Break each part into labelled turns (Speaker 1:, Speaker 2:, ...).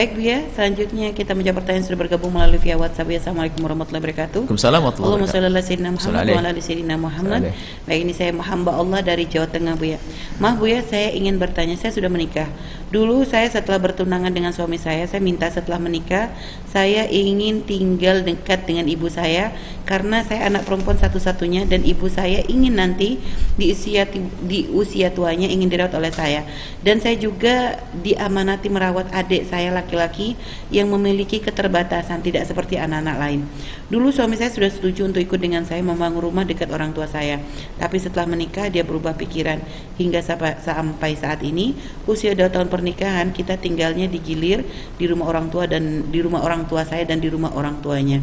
Speaker 1: Baik Bu ya, selanjutnya kita menjawab pertanyaan sudah bergabung melalui via WhatsApp ya. Assalamualaikum warahmatullahi wabarakatuh.
Speaker 2: Waalaikumsalam warahmatullahi
Speaker 1: Allahumma shalli ala
Speaker 2: wabarakatuh.
Speaker 1: sayyidina Muhammad wa ala ali sayyidina Muhammad. Baik, ini saya hamba Allah dari Jawa Tengah Bu ya. Maaf Bu ya, saya ingin bertanya, saya sudah menikah. Dulu saya setelah bertunangan dengan suami saya minta setelah menikah saya ingin tinggal dekat dengan ibu saya karena saya anak perempuan satu-satunya dan ibu saya ingin nanti di usia tuanya ingin dirawat oleh saya. Dan saya juga diamanati merawat adik saya laki-laki yang memiliki keterbatasan tidak seperti anak-anak lain. Dulu suami saya sudah setuju untuk ikut dengan saya membangun rumah dekat orang tua saya. Tapi setelah menikah dia berubah pikiran hingga sampai saat ini usia 2 tahun pernikahan kita tinggalnya di Gilir di rumah orang tua dan di rumah orang tua saya dan di rumah orang tuanya.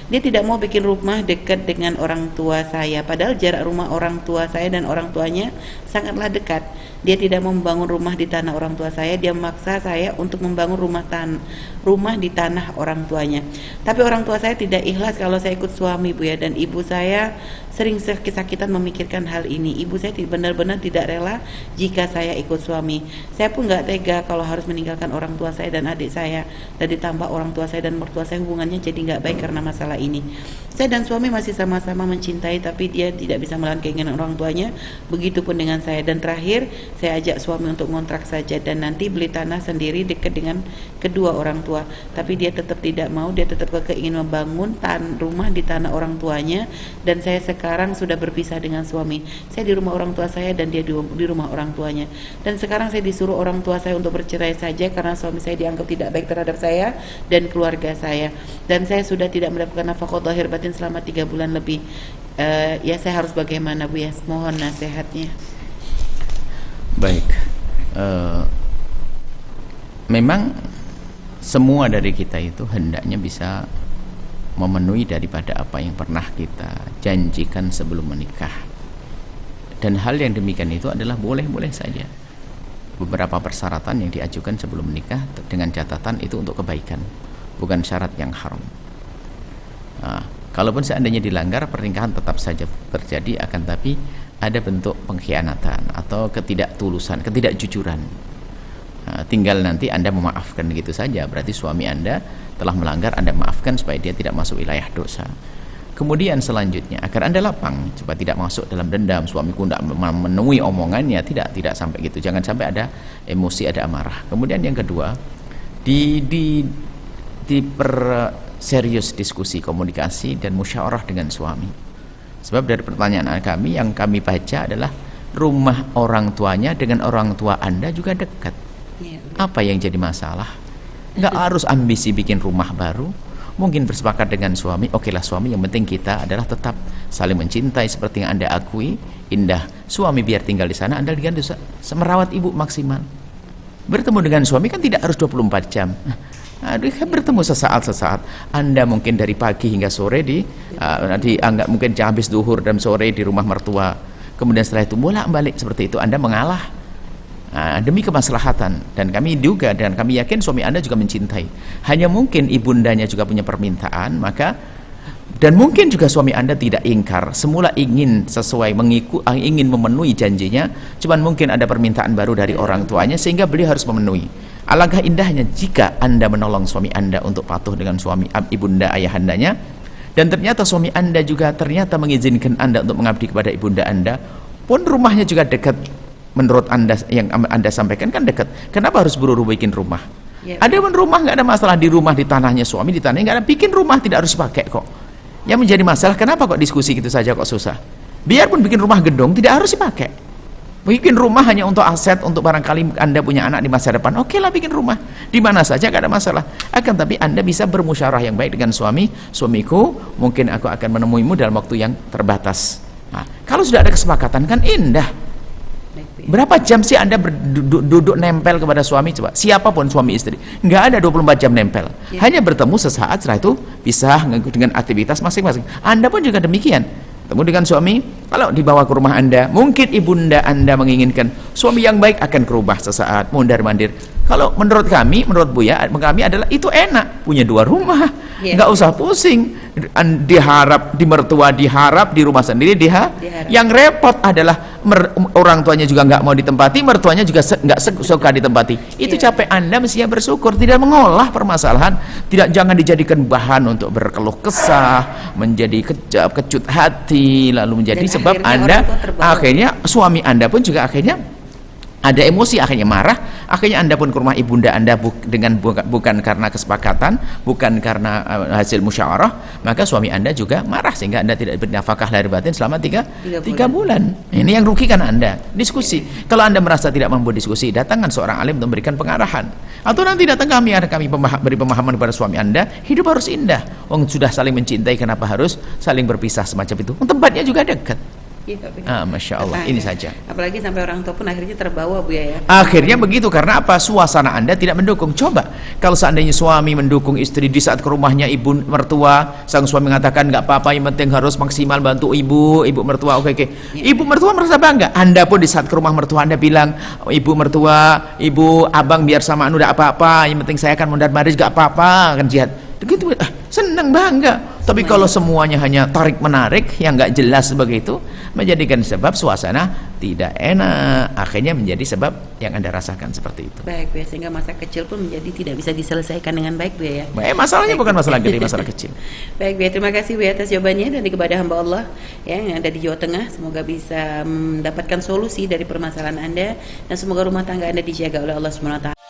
Speaker 1: Dia tidak mau bikin rumah dekat dengan orang tua saya padahal jarak rumah orang tua saya dan orang tuanya sangatlah dekat. Dia tidak mau membangun rumah di tanah orang tua saya, dia memaksa saya untuk membangun rumah di tanah orang tuanya. Tapi orang tua saya tidak ikhlas kalau saya ikut suami Bu ya, dan ibu saya sering sakit-sakitan memikirkan hal ini. Ibu saya benar-benar tidak rela jika saya ikut suami. Saya pun nggak tega kalau harus meninggalkan orang tua saya dan adik saya, dan ditambah orang tua saya dan mertua saya hubungannya jadi nggak baik karena masalah ini. Saya dan suami masih sama-sama mencintai, tapi dia tidak bisa melawan keinginan orang tuanya. Begitupun dengan saya. Dan terakhir saya ajak suami untuk ngontrak saja dan nanti beli tanah sendiri dekat dengan kedua orang tua. Tapi dia tetap tidak mau, dia tetap ingin membangun rumah di tanah orang tuanya. Dan saya sekarang sudah berpisah dengan suami. Saya di rumah orang tua saya dan dia di rumah orang tuanya. Dan sekarang saya disuruh orang tua saya untuk bercerai saja karena suami saya dianggap tidak baik terhadap saya dan keluarga saya. Dan saya sudah tidak mendapatkan nafkah zahir batin selama 3 bulan lebih. Ya saya harus bagaimana Bu ya? Mohon nasihatnya.
Speaker 2: Baik, memang semua dari kita itu hendaknya bisa memenuhi daripada apa yang pernah kita janjikan sebelum menikah. Dan hal yang demikian itu adalah boleh-boleh saja. Beberapa persyaratan yang diajukan sebelum menikah dengan catatan itu untuk kebaikan, bukan syarat yang haram. Kalaupun seandainya dilanggar, pernikahan tetap saja terjadi, akan tapi ada bentuk pengkhianatan atau ketidaktulusan, ketidakjujuran. Tinggal nanti Anda memaafkan gitu saja. Berarti suami Anda telah melanggar, Anda maafkan supaya dia tidak masuk wilayah dosa. Kemudian selanjutnya agar Anda lapang supaya tidak masuk dalam dendam, suamiku tidak memenuhi omongannya, tidak sampai gitu. Jangan sampai ada emosi, ada amarah. Kemudian yang kedua, serius diskusi, komunikasi dan musyawarah dengan suami. Sebab dari pertanyaan kami yang kami baca adalah rumah orang tuanya dengan orang tua Anda juga dekat. Apa yang jadi masalah? Nggak harus ambisi bikin rumah baru. Mungkin bersepakat dengan suami, okelah suami, yang penting kita adalah tetap saling mencintai seperti yang Anda akui. Indah suami biar tinggal di sana, Anda diganti merawat ibu maksimal. Bertemu dengan suami kan tidak harus 24 jam. Bertemu sesaat-sesaat. Anda mungkin dari pagi hingga sore anggap mungkin habis duhur dan sore di rumah mertua. Kemudian setelah itu bolak-balik seperti itu, Anda mengalah. Demi kemaslahatan, dan kami juga dan kami yakin suami Anda juga mencintai. Hanya mungkin ibundanya juga punya permintaan, dan mungkin juga suami Anda tidak ingkar. Semula ingin ingin memenuhi janjinya, cuman mungkin ada permintaan baru dari orang tuanya sehingga beliau harus memenuhi. Alangkah indahnya jika Anda menolong suami Anda untuk patuh dengan suami ibunda ayahandanya, dan ternyata suami Anda juga ternyata mengizinkan Anda untuk mengabdi kepada ibunda Anda, pun rumahnya juga dekat. Menurut Anda yang Anda sampaikan kan dekat. Kenapa harus buru-buru bikin rumah? Ada pun rumah nggak ada masalah, di rumah di tanahnya suami, di tanahnya nggak ada. Bikin rumah tidak harus pakai kok. Yang menjadi masalah kenapa kok diskusi gitu saja kok susah? Biarpun bikin rumah gedung tidak harus dipakai. Bikin rumah hanya untuk aset, untuk barangkali Anda punya anak di masa depan. Oke lah bikin rumah di mana saja nggak ada masalah. Akan tapi Anda bisa bermusyawarah yang baik dengan suami. Suamiku, mungkin aku akan menemuimu dalam waktu yang terbatas. Nah, kalau sudah ada kesepakatan kan indah. Berapa jam sih Anda duduk nempel kepada suami? Coba, siapapun suami istri, nggak ada 24 jam nempel. Hanya bertemu sesaat, setelah itu pisah dengan aktivitas masing-masing. Anda pun juga demikian. Temu dengan suami, kalau dibawa ke rumah Anda, mungkin ibunda Anda menginginkan suami yang baik akan ke rumah sesaat, mondar-mandir. Kalau menurut kami, menurut Buya, kami adalah itu enak, punya 2 rumah, nggak usah pusing. Diharap di mertua, diharap di rumah sendiri, diharap. Yang repot adalah orang tuanya juga nggak mau ditempati, mertuanya juga nggak suka ditempati. Itu capek Anda mestinya bersyukur, tidak mengolah permasalahan, jangan dijadikan bahan untuk berkeluh kesah, menjadi kejam, kecut hati, lalu menjadi
Speaker 1: Dan
Speaker 2: sebab
Speaker 1: akhirnya
Speaker 2: Anda akhirnya suami Anda pun juga akhirnya ada emosi, akhirnya marah, akhirnya Anda pun ke rumah ibunda Anda bukan karena kesepakatan, bukan karena hasil musyawarah, maka suami Anda juga marah sehingga Anda tidak bernafkah lahir batin selama 3 bulan. Ini yang rugikan Anda. Diskusi. Kalau Anda merasa tidak mampu diskusi, datangkan seorang alim untuk memberikan pengarahan. Atau nanti datang kami beri pemahaman kepada suami Anda, hidup harus indah. Sudah saling mencintai, kenapa harus saling berpisah semacam itu? Tempatnya juga dekat. Masya Allah, ini saja.
Speaker 1: Apalagi sampai orang tua pun akhirnya terbawa, Bu ya.
Speaker 2: Akhirnya begitu, karena apa? Suasana Anda tidak mendukung. Coba kalau seandainya suami mendukung istri, di saat ke rumahnya ibu mertua, sang suami mengatakan nggak apa-apa, yang penting harus maksimal bantu ibu mertua, oke. Ibu mertua merasa bangga. Anda pun di saat ke rumah mertua Anda bilang, ibu mertua, ibu abang biar sama anu udah apa-apa, yang penting saya akan mondar mandir nggak apa-apa, kan jihad. Begitu, senang bangga. Tapi kalau semuanya hanya tarik menarik yang nggak jelas begitu, menjadikan sebab suasana tidak enak, akhirnya menjadi sebab yang Anda rasakan seperti itu.
Speaker 1: Baik, Bu ya, sehingga masa kecil pun menjadi tidak bisa diselesaikan dengan baik, Bu ya.
Speaker 2: Masalahnya bukan masalah gede, masalah kecil.
Speaker 1: Baik, Bu ya, terima kasih Bu ya atas jawabannya dan kepada hamba Allah ya yang ada di Jawa Tengah, semoga bisa mendapatkan solusi dari permasalahan Anda dan semoga rumah tangga Anda dijaga oleh Allah Subhanahu wa taala.